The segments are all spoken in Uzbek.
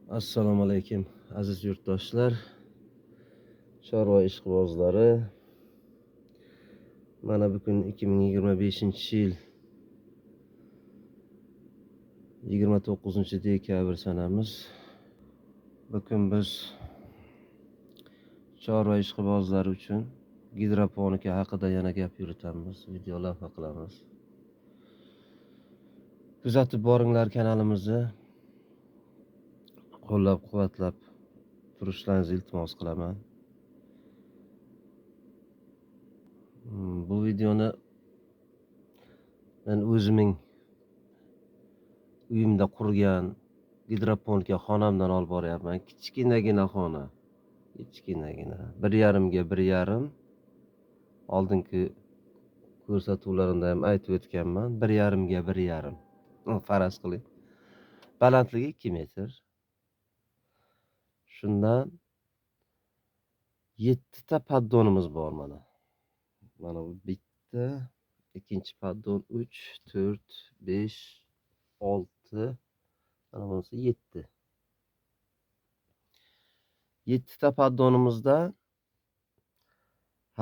Assalomu alaykum aziz yurtdoshlar, chorva ishqibozlari. Mana bugun 2025-yil 29-dekabr sanamiz. Bugun biz chorva ishqibozlari uchun gidroponika haqida yana gap yuritamiz, video lavha qilamiz. Kuzatib boringlar kanalimizni. Qo'llab-quvvatlab turishlaringizni iltimos qilaman. Bu videoni men o'zimning uyimda qurgan gidroponika xonamdan olib boryapman. Kichkinagina xona. Kichkinagina. 1,5 ga 1,5. Oldingi ko'rsatuvlarimda ham aytib o'tganman. 1,5 ga 1,5. Faraz qiling. Balandligi 2 metr. Shundan 7 ta paddonimiz bor mana. Mana bu bitta, ikkinchi paddon 3, 4, 5, 6, mana bunisi 7. 7 ta paddonimizda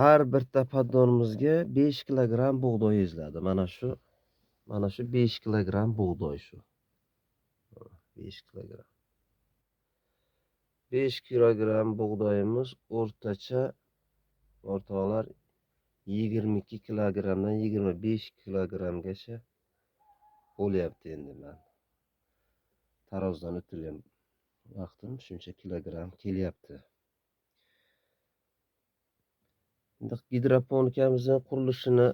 har bitta paddonimizga 5 kilogramm bug'doy eziladi. Mana shu 5 kilogramm bug'doy shu. 5 kilogramm. 5 kilogramm bug'doyimiz o'rtoqlar 22 kilogrammdan 25 kilogrammgacha bo'lyapti endi men. Tarozdan o'tilgan vaqtim shuncha kilogramm kelyapti. Endi gidroponikamizning qurilishini,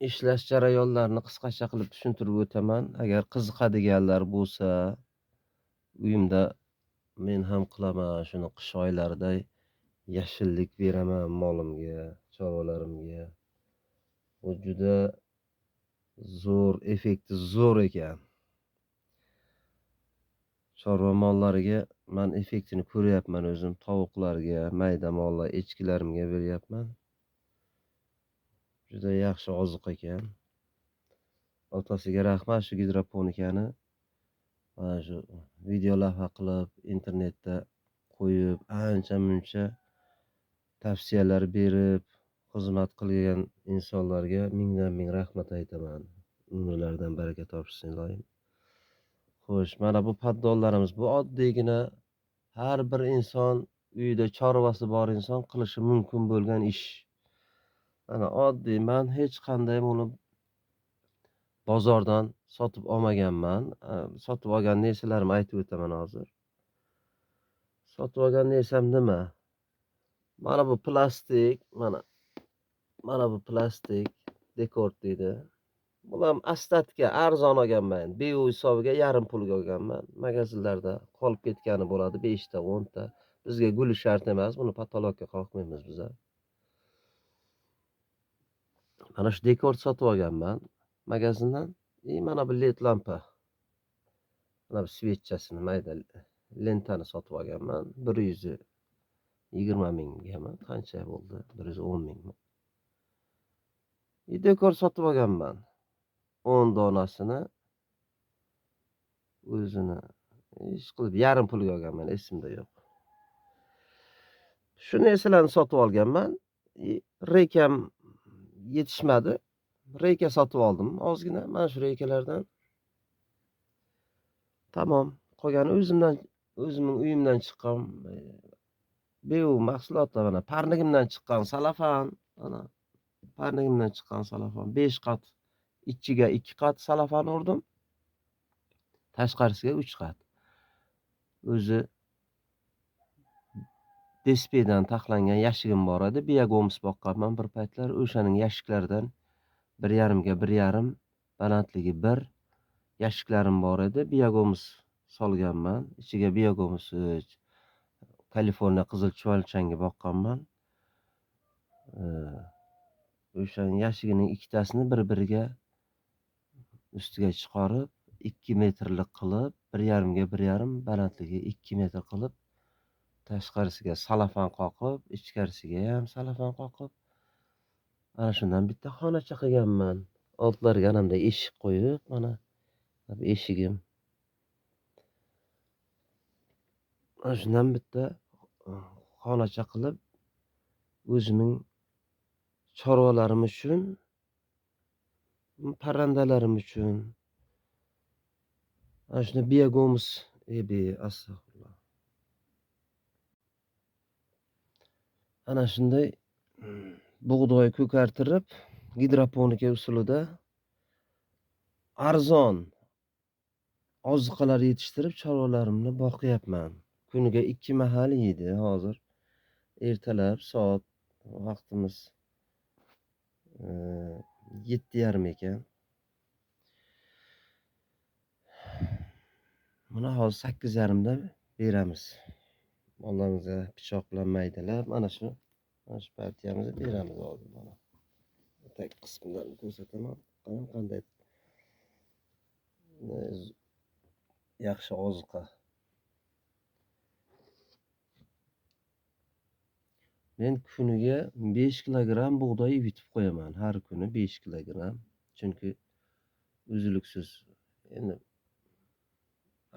ishlash jarayonlarini qisqacha qilib tushuntirib o'taman. Agar qiziqadiganlar bo'lsa, uyimda men ham qilaman, shuni qish oylarida yashillik beraman molimga, chorvalarimga. Bu juda zo'r, effekti zo'r ekan. Chorva mollariga men effektini ko'ryapman o'zim, tovuqlarga, mayda mollar, echkilarimga beryapman. Juda yaxshi oziq ekan. Otasiga rahmat, shu gidroponikani mana shu video lavha qilib internetda qo'yib, ancha-muncha tavsiyalar berib, xizmat qilgan insonlarga mingdan-ming rahmat aytaman. Umrlaridan baraka topishsin iloyim. Xo'sh, mana bu paddonlarimiz. Bu oddiygina har bir inson, uyida chorvasi bor inson qilishi mumkin bo'lgan ish. Mana oddiy, men hech qanday buni bozordan sotib olmaganman. Sotib olgan narsalarimni aytib o'taman hozir. Sotib olgan narsam nima? Mana bu plastik, mana bu plastik dekor deydi. Bular ostatga arzon olganman. BU hisobiga yarim pulga olganman. Magazinlarda qolib ketgani bo'ladi 5 ta, 10 ta. Bizga guli shart emas, buni patologga qoqmaymiz biz. Mana shu dekor sotib olganman magazindan. Mana bu led lampa. Mana bu svechchasini mayda lentani sotib olganman. 120 mingga, qancha bo'ldi? 110 mingmi? Dekor sotib olganman. 10 donasini o'zini ish qilib yarim pulga olganman, esimda yo'q. Shu narsalarni sotib olganman. Reykam yetishmadi. Reyka sotib oldim ozgina. Mana shu reykalardan. Tamom. Qolgani o'zimning uyimdan chiqqan BU mahsulotlar, mana parnigimdan chiqqan salafan, mana parnigimdan chiqqan salafan 5 qat, ichiga 2 qat salafan urdim. Tashqarisiga 3 qat. O'zi DSPdan taxlangan yashigim bor edi. Biogomis boqqanman bir paytlar. O'shaning yashiklaridan 1,5 ga 1,5, balandligi 1 yashiklarim bor edi. Biogomis solganman. Ichiga biogomis, Kaliforniya qizil chuvalchangi boqqanman. O'shaning yashigining ikkitasini bir-biriga ustiga chiqarib 2 metrlik qilib, 1,5 ga 1,5, balandligi 2 metr qilib, tashqarisiga salafan qoqib, ichkarisiga ham salafan qoqib, ana shundan bitta xonacha qilganman. Altlariga anamda eshik qo'yib, mana eshigim. shundan bitta xonacha qilib o'zimning chorvalarim uchun, parrandalarim uchun ana shuni biogomus astag'firulloh. Ana shunday bug'doy ko'kartirib, gidroponika usulida arzon oziqalar yetishtirib chorvalarimni boqyapman. Kuniga 2 mahal yeydi hozir. Ertalab soat vaqtimiz 7:30 ekan. Buni hozir 8:30 da beramiz. Mollarimizni pichoq bilan maydalab, mana shu partiyamizni beramiz hozir mana. Tag qismlarini ko'rsataman. Qarang qanday yaxshi oziqa. Men kuniga 5 kilogramm bug'doy yutib qo'yaman. Har kuni 5 kilogramm. Chunki uzluksiz endi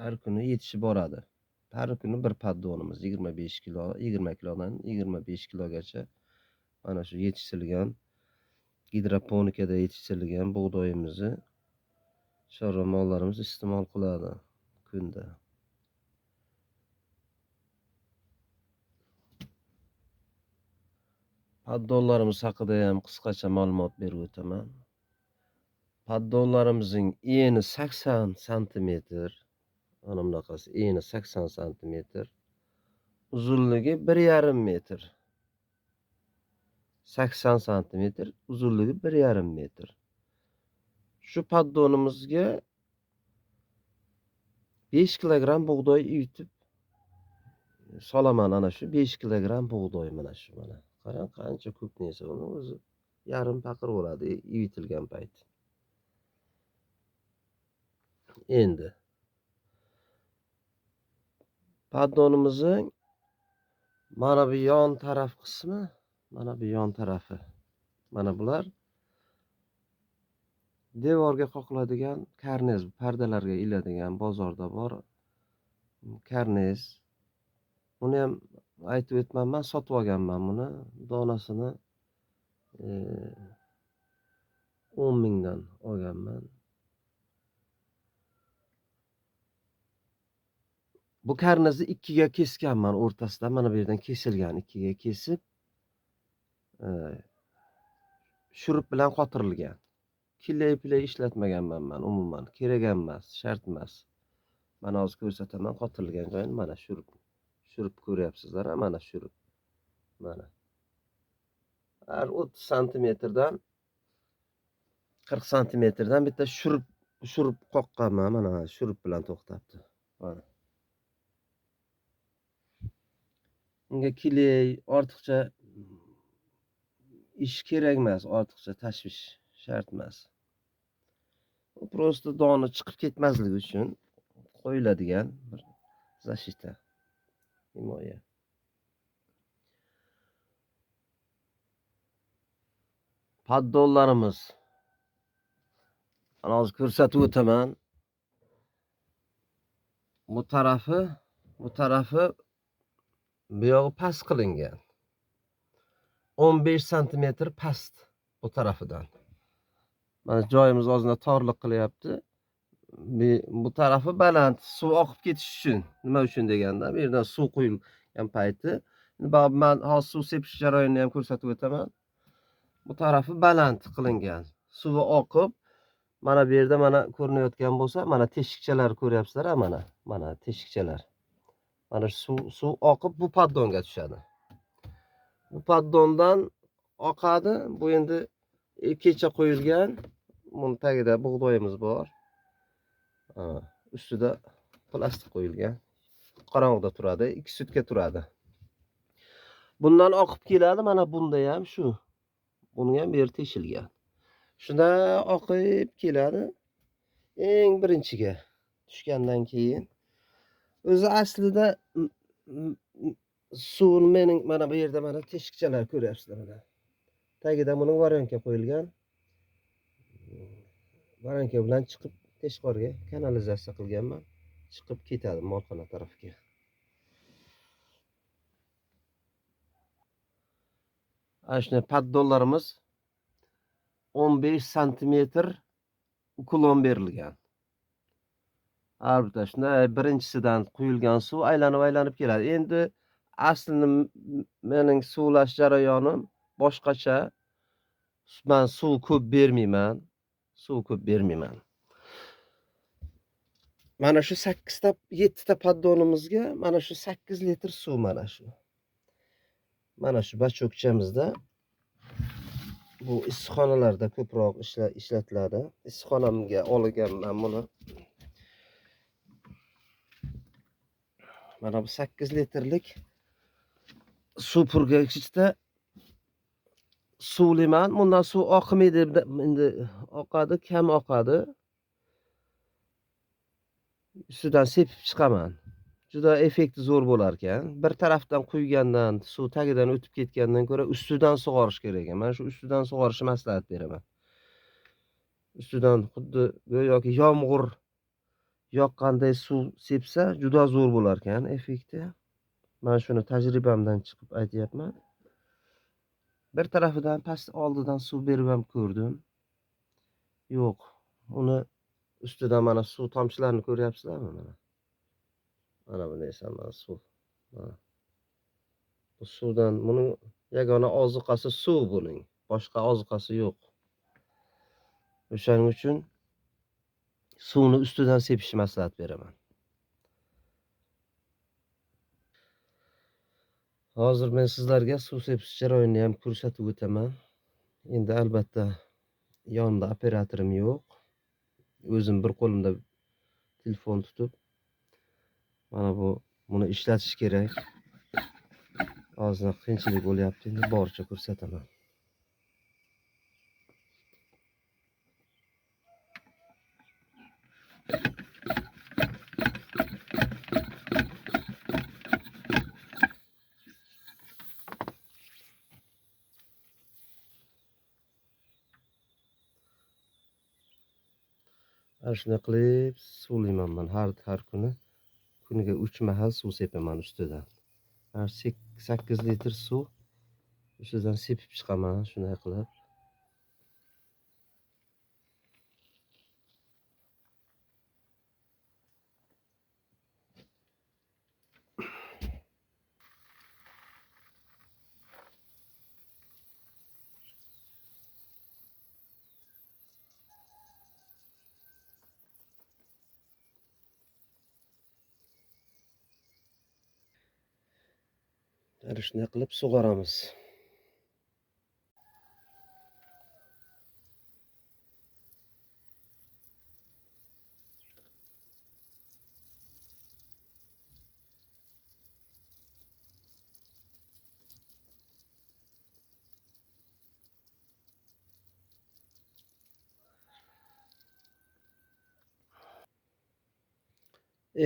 har kuni yetishib boradi. Har kuni bir paddonimiz 25 kilo, 20 kilodan 25 kilogacha mana shu yetishtirilgan gidroponikada yetishtirilgan bug'doyimizni chorva mollarimiz iste'mol qiladi kunda. Paddonlarimiz haqida ham qisqacha ma'lumot berib o'taman. Paddonlarimizning eni 80 santimetr. Mana bunaqasi eni 80 santimetr. Uzunligi 1,5 metr. 80 santimetr, uzunligi 1,5 metr. Shu paddonimizga 5 kilogramm bug'doy yutib solaman. Ana shu 5 kilogramm bug'doy mana shu mana. Qarang qancha ko'p nesa uni o'zi yarim paqir bo'ladi yuvitilgan payt. Endi paddonimizning mana bu yon taraf qismi, mana bu yon tarafi. Mana bular devorga qoqiladigan karnez, pardalarga iladigan bozorda bor karnez. Buni ham aytib o'tmaman, sotib olganman buni. Donasini 10 mingdan olganman. Bu karnezni 2ga kesganman o'rtasidan. Mana bu yerdan kesilgan, 2ga kesib shurup bilan qotirilgan. Killay ishlatmaganman men umuman. Kerak emas, shart emas. Mana hozir ko'rsataman qotirilgan joyini. Mana shurup ko'ryapsizlar, mana shurup. Mana. Har 30 santimetrdan 40 santimetrdan bitta shurup qoqqanman. Mana shurup bilan to'xtabdi. Mana. Unga killay ortiqcha ish kerak emas, ortiqcha tashvish shart emas. Prosta dona chiqib ketmasligi uchun qo'yiladigan bir zashita, himoya. Paddonlarimiz mana hozir ko'rsatib o'taman. Bu tarafi bu yog'i past qilingan. 15 santimetr past bu tarafidan. Mana joyimiz ozgina torliq qilyapti. Bu tarafi baland, suv oqib ketish uchun. Nima uchun deganda, bu yerdan suv quyilgan payti, men hozir suv sepish jarayonini ham ko'rsatib o'taman. Bu tarafi baland qilingan. Suvi oqib, mana bu yerda mana ko'rinayotgan bo'lsa, mana teshikchalar ko'ryapsizlar, mana teshikchalar. Mana suv oqib bu paddonga tushadi. Bu paddondan oqadi. Bu endi kecha qo'yilgan. Buni tagida bug'doyimiz bor. Ustida plastik qo'yilgan. Qorong'ida turadi, 2 sutka turadi. Bundan oqib keladi, mana bunda ham shu. Buni ham ber teshilgan. Shunda oqib keladi. Eng birinchiga tushgandan keyin o'zi aslida suv mening mana bu yerda mana teshikchalar ko'ryapsizlar mana. Tagida buning varanka qo'yilgan. Varanka bilan chiqib teshqorga kanalizatsiya qilganman. Chiqib ketadi molxona tarafga. Ana shunday paddollarimiz 15 santimetr uklon berilgan. Har bitta shunday birinchisidan quyilgan suv aylanib keladi. Endi aslida mening suvlash jarayonim boshqacha. Men suv ko'p bermayman. Mana shu 8 ta 7 ta paddonimizga mana shu 8 litr suv mana shu. Mana shu bachokchamizda bu issiqxonalarda ko'proq ishlatiladi. Issiqxonamga olganman buni. Mana bu 8 litrlik suv purkagichda suvliman. Bundan suv oqmaydi, endi oqadi, kam oqadi. Ustidan sepib chiqaman. Juda effekti zo'r bo'lar ekan. Bir tarafdan quygandan, suv tagidan o'tib ketgandan ko'ra ustidan sug'orish kerak ekan. Men shu ustidan sug'orishni maslahat beraman. Ustidan xuddi go'yoki yomg'ir yoqqanday suv sepsa juda zo'r bo'lar ekan effekti. Men shuni tajribamdan chiqib aytyapman. Bir tarafidan past oldidan suv berib ham ko'rdim. Yo'q, uni ustidan mana suv tomchilarini ko'ryapsizlarmi mana? Mana buni esa mana suv. Bu suvdan buning yagona ozuqasi suv buning. Boshqa ozuqasi yo'q. O'shaning uchun suvni ustidan sepishni maslahat beraman. Hozir men sizlarga suv sepish jarayonini ham ko'rsatib o'taman. Endi albatta yonimda operatorim yo'q. O'zim bir qo'limda telefon tutib mana buni ishlatish kerak. Hozir qiyinchilik bo'lyapti, endi boricha ko'rsataman. Ana shunday qilib suvlayman men har kuni. Kuniga 3 mahal suv sepaman ustidan. 8 litr suv ustidan sepib chiqaman shunday qilib. Ana shunday qilib sug'oramiz.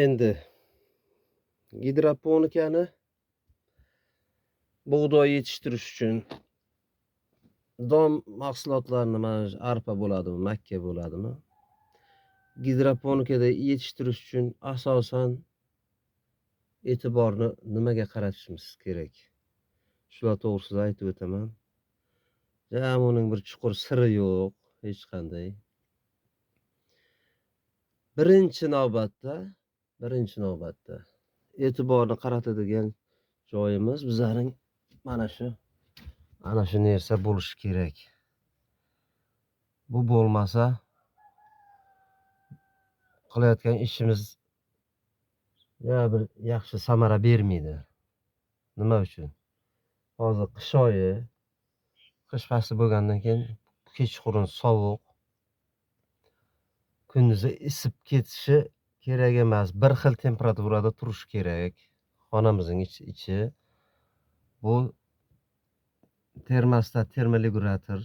Endi gidroponikani bug'doy yetishtirish uchun don mahsulotlarini mana arpa bo'ladimi, makka bo'ladimi? Gidroponikada yetishtirish uchun asosan e'tiborni nimaga qaratishimiz kerak? Shular to'g'risida aytib o'taman. Uning bir chuqur siri yo'q, hech qanday. Birinchi navbatda e'tiborni qaratadigan joyimiz bizning mana shu narsa bo'lishi kerak. Bu bo'lmasa qilayotgan ishimiz bir yaxshi samara bermaydi. Nima uchun? Hozir qish oyi, qish fasli bo'lgandan keyin kechqurun sovuq, kunduzi isib ketishi kerak emas. Bir xil temperaturada turishi kerak. Xonamizning ichi bu termostat, termoregulator.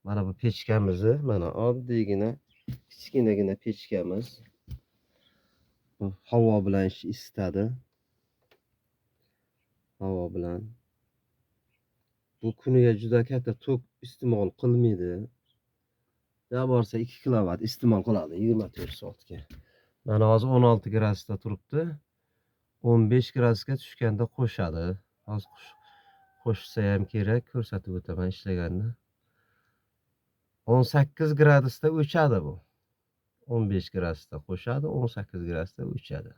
Mana bu pechkamizni, mana oddiygina kichkinagina pechkamiz. Bu havo bilan isitadi. Havo bilan. Bu kuniga juda katta tok iste'mol qilmaydi. Ya borsa 2 kilovat iste'mol qiladi 24 soatga. Mana hozir 16 gradusda turibdi. 15 gradusga tushganda qo'shadi. Hozir qo'shsa ham kerak, ko'rsatib o'taman ishlaganini. 18 gradusda o'chadi bu. 15 gradusda qo'shadi, 18 gradusda o'chadi.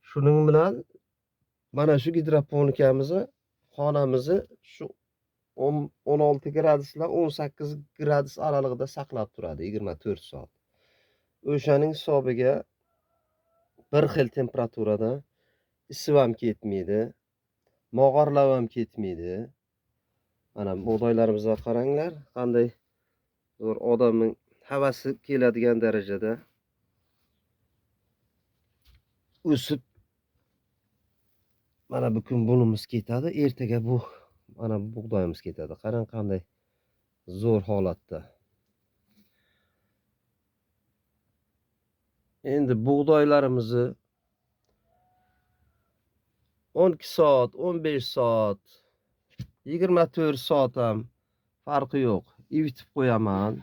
Shuning bilan mana shu gidroponikamizni xonamizni shu 16 graduslar 18 gradus oralig'ida saqlab turadi 24 soat. O'shaning hisobiga bir xil temperaturada isib ham ketmaydi, mog'orlab ham ketmaydi. Mana bug'doylarimizga qaranglar, qanday zo'r odamning havasi keladigan darajada o'sib. Mana bu kun bunimiz ketadi, ertaga bu mana bug'doyimiz ketadi. Qarang qanday zo'r holatda. Endi bug'doylarimizni 12 soat, 15 soat, 24 soat ham farqi yo'q. Ivitib qo'yaman.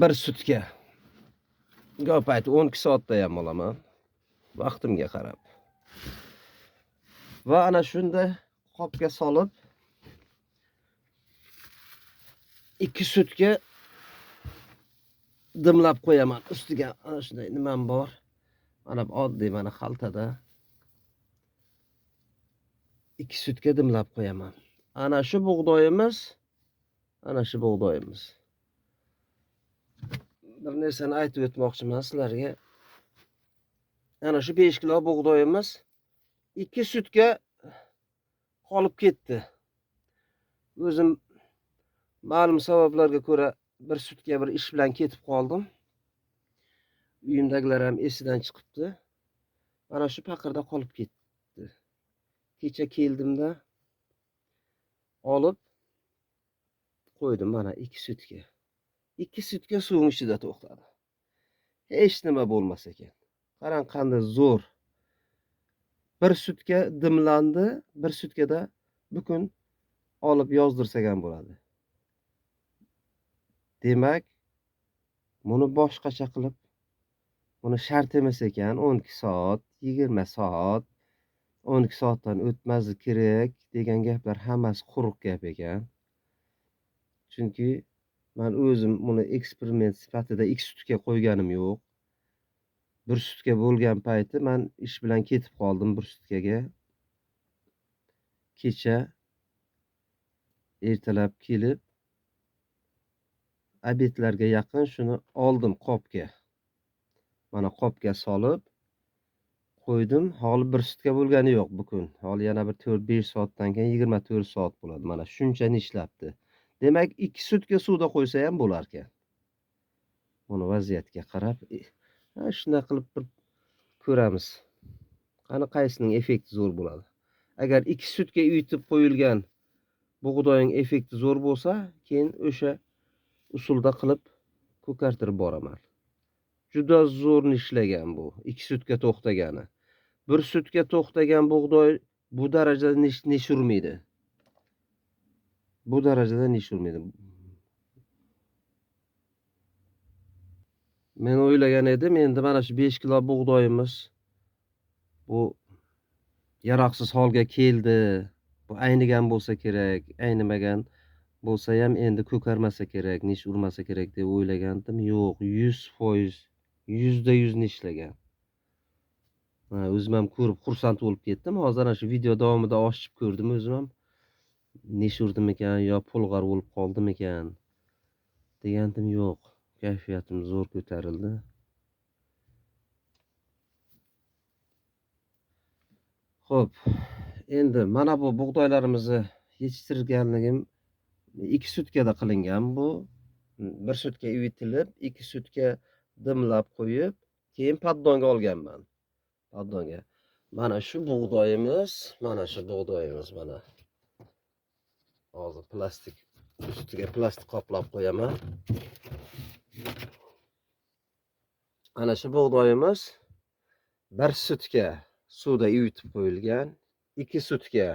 Bir sutka. Ko'p payti 12 soatda ham olaman. Vaqtimga qarab. Va ana shunday qopga solib 2 sutka dimlab qo'yaman. Ustiga ana shunday nimam bor. Mana oddiy mana xaltada 2 sutka dimlab qo'yaman. Ana shu bug'doyimiz, ana shu bug'doyimiz. Bir narsani aytib o'tmoqchiman sizlarga. Ana shu 5 kilo bug'doyimiz 2 sutka qolib ketdi. O'zim ma'lum sabablarga ko'ra bir sutka bir ish bilan ketib qoldim. Uyimdagilar ham esidan chiqibdi. Mana shu paqirda qolib ketdi. Kecha keldimda olib qo'ydim mana 2 sutka. 2 sutka suvning ichida to'xtadi. Hech nima bo'lmas ekan. Qarang qanday zo'r. Bir sutka dimlandi, bir sutkada bukun olib yozdirsak ham bo'ladi. Demak, buni boshqacha qilib, buni shart emas ekan 12 soat, 20 soat, 12 soatdan o'tmazi kerak degan gaplar hammasi quruq gap ekan. Chunki men o'zim buni eksperiment sifatida 2 sutka qo'yganim yo'q. 1 sutka bo'lgan payti men ish bilan ketib qoldim 1 sutkaga. Kecha ertalab kelib obedlarga yaqin shuni oldim qopga. Mana qopga solib qo'ydim. Hali 1 sutka bo'lgani yo'q bukun. Hali yana bir 4-5 soatdan keyin 24 soat bo'ladi. Mana shunchani ishlabdi. Demak 2 sutka suvda qo'ysa ham bo'lar ekan. Buni vaziyatga qarab, shunday qilib bir ko'ramiz. Qani qaysining effekti zo'r bo'ladi. Agar 2 sutka uyitib qo'yilgan bug'doyning effekti zo'r bo'lsa, keyin o'sha usulda qilib ko'kartirib boraman. Juda zo'r ishlagan bu. 2 sutka to'xtagani. 1 sutka to'xtagan bug'doy bu darajada nish urmaydi. Bu darajada nish urmaydi. Men o'ylagan edim, endi mana shu 5 kilo bug'doyimiz bu yaroqsiz holga keldi. Bu aynigan bo'lsa kerak, aynimagan bo'lsa ham endi ko'karmasa kerak, nish urmasa kerak deb o'ylagandim. Yo'q, 100%, 100% nishlagan. O'zim ham ko'rib xursand bo'lib ketdim. Hozir ana shu video davomida ochib ko'rdim o'zim ham. Nish urdim ekan yo pulg'ar bo'lib qoldim ekan degandim, yo'q. Kayfiyatim zo'r ko'tarildi. Xo'p, endi mana bu bug'doylarimizni yetishtirganligim 2 sutkada qilingan bu. 1 sutka uvitilib, 2 sutka dimlab qo'yib, keyin poddonga olganman. Poddonga. Mana shu bug'doyimiz, mana shu bug'doyimiz mana. Hozir plastik ustiga plastik qoplab qo'yaman. Ana shu bug'doyimiz 1 sutka suvda yuvitib qo'yilgan, 2 sutka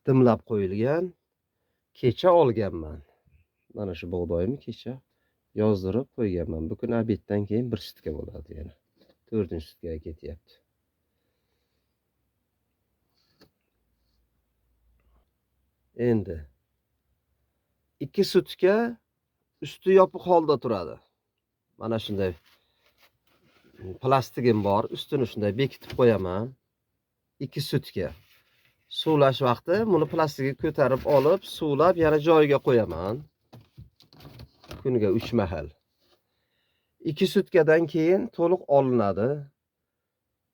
dimlab qo'yilgan. Kecha olganman. Mana shu bug'doyimni kecha yozdirib qo'yganman. Bugun obeddan keyin 1 sutka bo'ladi yana. 4-sutkaga ketyapti. Endi 2 sutka üstü yopiq holda turadi. Mana shunday plastigim bor. Ustini shunday bekitib qo'yaman. 2 sutka. Suvlash vaqti buni plastikga ko'tarib olib, suvlab yana joyiga qo'yaman. Kuniga 3 mahal. 2 sutkadan keyin to'liq olinadi.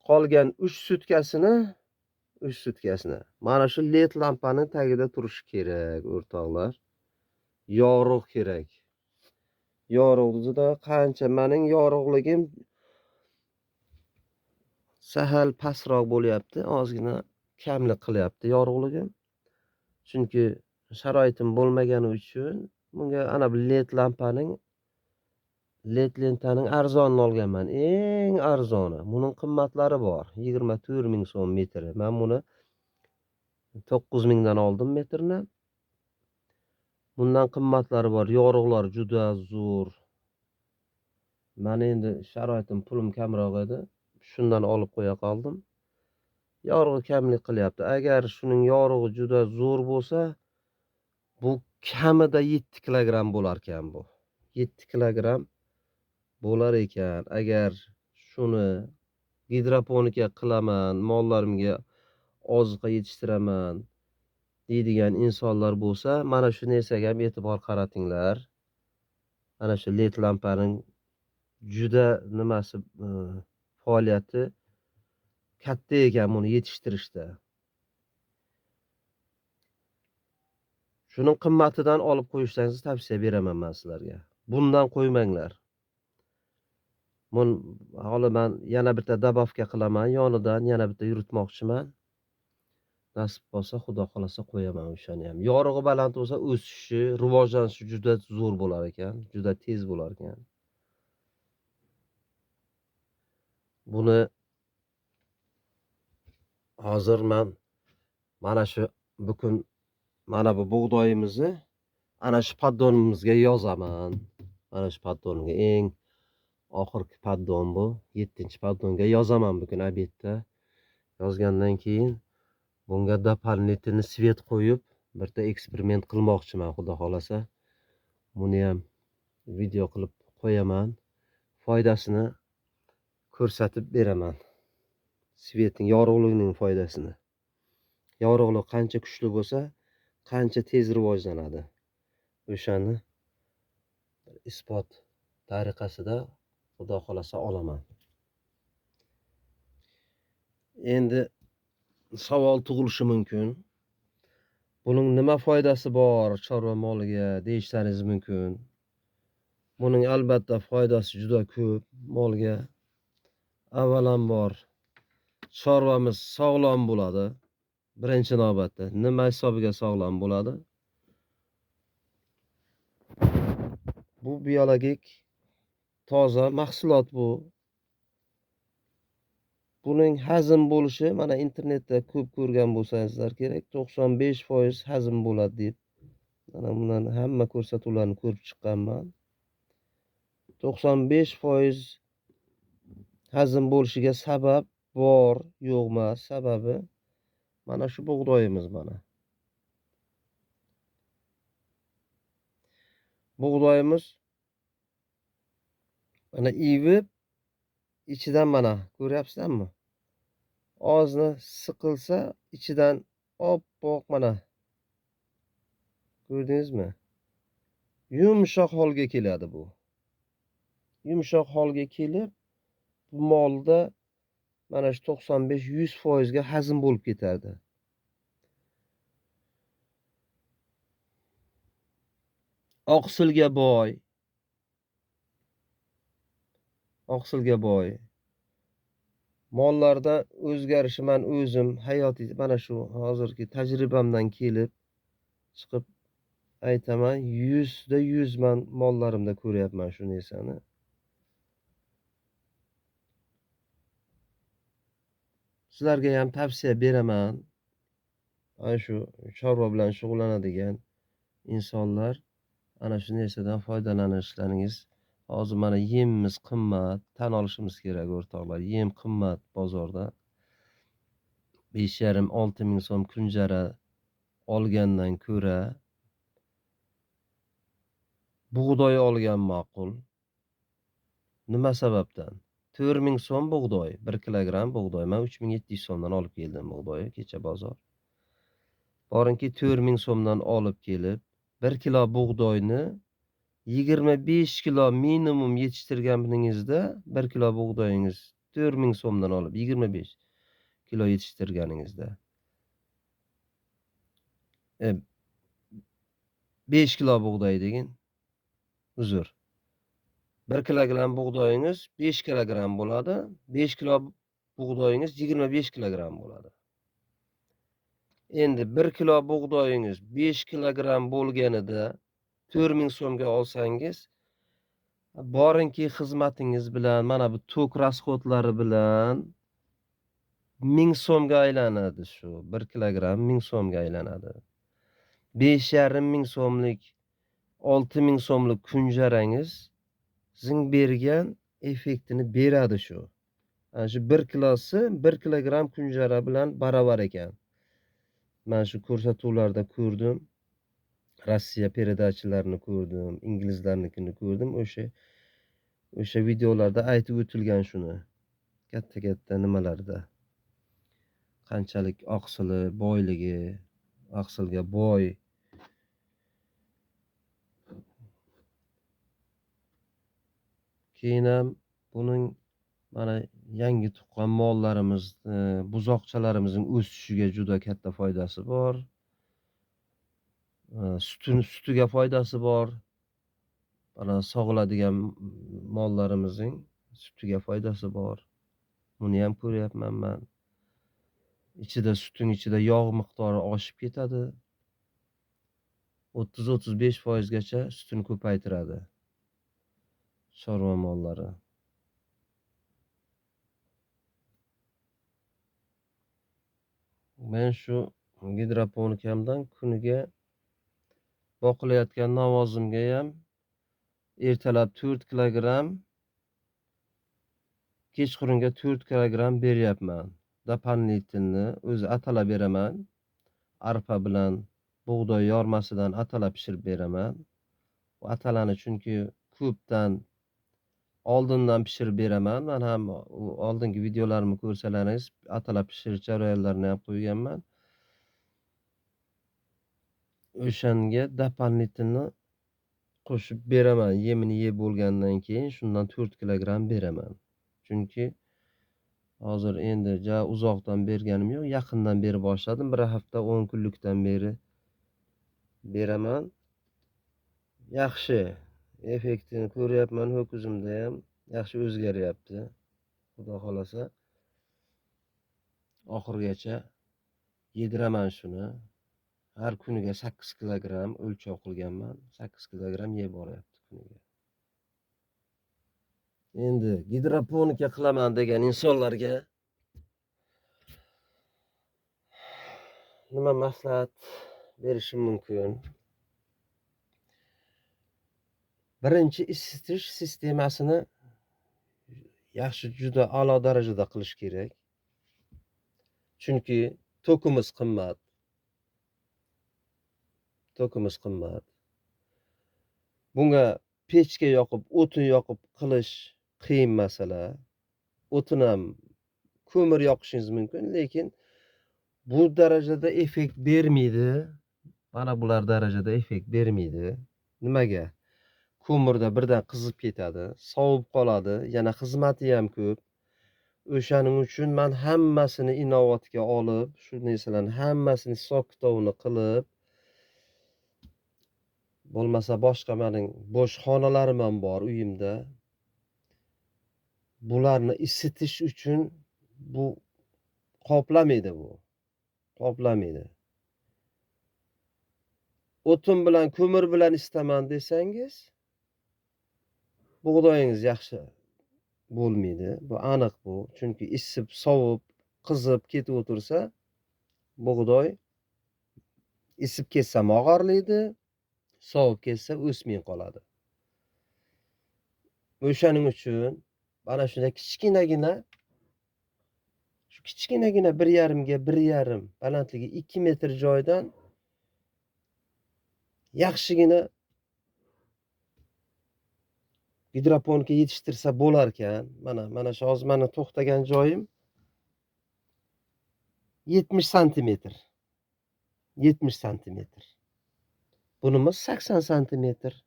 Qolgan 3 sutkasini mana shu led lampaning tagida turishi kerak, o'rtoqlar. Yorug' kerak. Yorug'da qancha mening yorug'ligim sahal pastroq bo'lyapti, ozgina kamlik qilyapti yorug'ligim. Chunki sharoitim bo'lmagani uchun bunga ana bu led lentaning arzonini olganman. Eng arzoni. Buning qimmatlari bor. 24 ming so'm metri. Men buni 9 mingdan oldim metrini. Bundan qimmatlari bor. Yorug'lar juda zo'r. Men endi sharoitim pulim kamroq edi. Shundan olib qo'ya qoldim. Yorug'i kamlik qilyapti. Agar shuning yorug'i juda zo'r bo'lsa, bu kamida 7 kilogramm bo'lar ekan bu. 7 kilogramm bo'lar ekan. Agar shuni gidroponika qilaman, mollarimga oziqa yetishtiraman deydigan insonlar bo'lsa, mana shu narsaga ham e'tibor qaratinglar. Mana shu led lampaning juda nimasi faoliyati katta ekan buni yetishtirishda. Shuning qimmatidan olib qo'yishlaringizni tavsiya beraman men sizlarga. Bundan qo'ymanglar. Hali men yana bitta dabavka qilaman, yonidan yana bitta yuritmoqchiman. Nasib bo'lsa, xudo xolasa qo'yaman o'shani ham. Yorug'i baland bo'lsa, o'sishi, rivojlanishi juda zo'r bo'lar ekan, juda tez bo'lar ekan. Buni hozir men mana shu bugun mana bu bug'doyimizni ana shu paddonimizga yozaman. Mana shu paddonga eng oxirgi paddon bu. 7-paddonga yozaman bugun obedda. Yozgandan keyin bunga doполнительный svet qo'yib, bitta eksperiment qilmoqchiman, xudo xolasa. Buni ham video qilib qo'yaman. Foydasini ko'rsatib beraman. Svetning yorug'ligining foydasini. Yorug'lik qancha kuchli bo'lsa, qancha tez rivojlanadi. O'shani isbot tariqasida xudo xolasa olaman. Endi savol tug'ilishi mumkin. Buning nima foydasi bor chorva moliga deyishlaringiz mumkin. Buning albatta foydasi juda ko'p molga. Avvalambor chorvamiz sog'lom bo'ladi. Birinchi navbatda nima hisobiga sog'lom bo'ladi? Bu biologik toza mahsulot bu. Buning hazm bo'lishi mana internetda ko'p ko'rgan bo'lsangizlar kerak, 95% hazm bo'ladi deb. Mana bundan hamma ko'rsatuvlarni ko'rib chiqqanman. 95% hazm bo'lishiga sabab bor, yo'q emas. Sababi mana shu bug'doyimiz mana. Bug'doyimiz mana ivib ichidan mana ko'ryapsizlarmi? Ozni siqilsa ichidan oppoq mana. Ko'rdingizmi? Yumshoq holga keladi bu. Yumshoq holga kelib, bu molda mana shu 95-100% ga hazm bo'lib ketadi. Oqsilga boy. Oqsilga boy. Mollarda o'zgarishi men o'zim hayotiy mana shu hozirgi tajribamdan kelib chiqib aytaman, 100% men mollarimda ko'ryapman shu narsani. Sizlarga ham tavsiya beraman. Ana shu chorva bilan shug'ullanadigan insonlar ana shu narsadan foydalanishlaringiz. Hozir mana yemimiz qimmat, tan olishimiz kerak o'rtoqlar. Yem qimmat bozorda. 5,5-6 ming so'm kunjara olgandan ko'ra bug'doy olgan ma'qul. Nima sababdan? 4000 so'm bug'doy, 1 kilogram bug'doy. Men 3700 so'mdan olib keldim bug'doyni kecha bozor. Borinki 4000 so'mdan olib kelib, 1 kilo bug'doyni 25 kilo minimum yetishtirganingizda 1 kilo bug'doyingiz 4000 so'mdan olib 25 kilo yetishtirganingizda 5 kilo bug'doy degin. Uzr. 1 kilogram bug'doyingiz 5 kilogram bo'ladi. 5 kilo bug'doyingiz 25 kilogram bo'ladi. Endi 1 kilo bug'doyingiz 5 kilogram bo'lganida 4000 so'mga olsangiz, borinki xizmatingiz bilan, mana bu tok rasxodlari bilan 1000 so'mga aylanadi shu. 1 kilogram 1000 so'mga aylanadi. 5,5 so'mlik, 6000 so'mlik kunjarangiz sizning bergan effektini beradi shu. Ana shu 1 kilosi 1 kilogram kunjara bilan baravar ekan. Men shu ko'rsatuvlarda ko'rdim. Rossiya peredachilarini ko'rdim, inglizlarnikini ko'rdim. O'sha videolarda aytib o'tilgan shuni. Katta nimalarda. Qanchalik oqsili, boyligi, oqsilga boy. Keyin ham buning mana yangi tuqqan mollarimiz, buzoqchalarimizning o'sishiga juda katta foydasi bor. Sutiga foydasi bor. Mana sog'iladigan mollarimizning sutiga foydasi bor. Buni ham ko'ryapman men. Suting ichida yog' miqdori oshib ketadi. 30-35% gacha sutini ko'paytiradi. Chorva mollari. Men shu gidroponikamdan kuniga boqilayotgan navozimga ham ertalab 4 kilogram, kechqurunga 4 kilogram beryapman. Doполнительно o'zi atalab beraman. Arpa bilan bug'doy yormasidan atalab pishirib beraman. Bu atalani chunki ko'pdan oldindan pishirib beraman. Men ham oldingi videolarimni ko'rsalaringiz atalab pishirish jarayonlarini ham qo'yganman. O'shanga doполнительно qo'shib beraman. Yemini yeb bo'lgandan keyin shundan 4 kilogram beraman. Chunki hozir endi uzoqdan berganim yo'q, yaqindan beri boshladim. 1 hafta 10 kunlikdan beri beraman. Yaxshi effektini ko'ryapman, ho'kizimda ham yaxshi o'zgaryapti. Xudo xolasa oxirgacha yediraman shuni. Har kuniga 8 kilogram o'lchov qilganman. 8 kilogram yeb boryapti kuniga. Endi gidroponika qilaman degan insonlarga nima maslahat berishim mumkin? Birinchi isitish sistemasini yaxshi, juda a'lo darajada qilish kerak. Chunki tokimiz qimmat. Bunga pechka yoqib, o'tin yoqib qilish qiyin masala. O'tin ham ko'mir yoqishingiz mumkin, lekin bu darajada effekt bermaydi. Mana bular darajada effekt bermaydi. Nimaga? Ko'mirda birdan qizib ketadi, sovib qoladi, yana xizmati ham ko'p. O'shaning uchun men hammasini inobatga olib, shu narsalarni hammasini hisob-kitobini qilib, bo'lmasa boshqa mening bo'sh xonalarim ham bor uyimda. Bularni isitish uchun bu qoplamaydi bu. Qoplamaydi. O'tin bilan, ko'mir bilan isitaman desangiz, bug'doyingiz yaxshi bo'lmaydi. Bu aniq bu. Chunki isib, sovib, qizib ketib o'tirsa, bug'doy isib ketsa og'arlaydi, sovib ketsa o'smay qoladi. O'shaning uchun mana shunday kichkinagina 1,5 ga 1,5 balandligi 2 metr joydan yaxshigina gidroponika yetishtirsa bo'larkan. Mana shu hozir mana to'xtagan joyim 70 santimetr. 70 santimetr. Bunimiz 80 santimetr.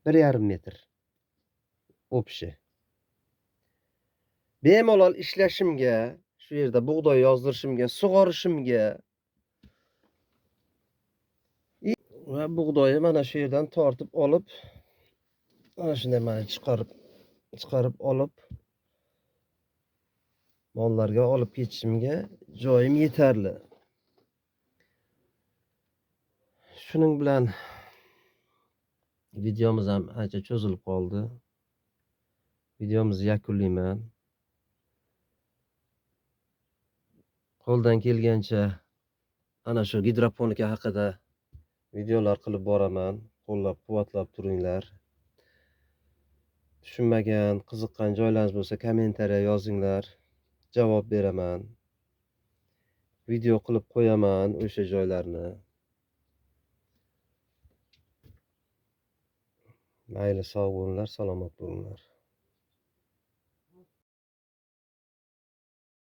1,5 metr. O'pshi. Bemalol ishlashimga, shu yerda bug'doy yozdirishimga, sug'orishimga va bug'doyni mana shu yerdan tortib olib, mana shunday mana chiqarib olib mollarga olib ketishimga joyim yetarli. Shuning bilan videomiz ham ancha cho'zilib qoldi. Videomizni yakunlayman. Qo'ldan kelgancha ana shu gidroponika haqida videolar qilib boraman. Qo'llab-quvvatlab turinglar. Tushunmagan, qiziqqan joylaringiz bo'lsa kommentariya yozinglar. Javob beraman. Video qilib qo'yaman o'sha joylarni. Mayli, sog' bo'linglar, salomat bo'linglar.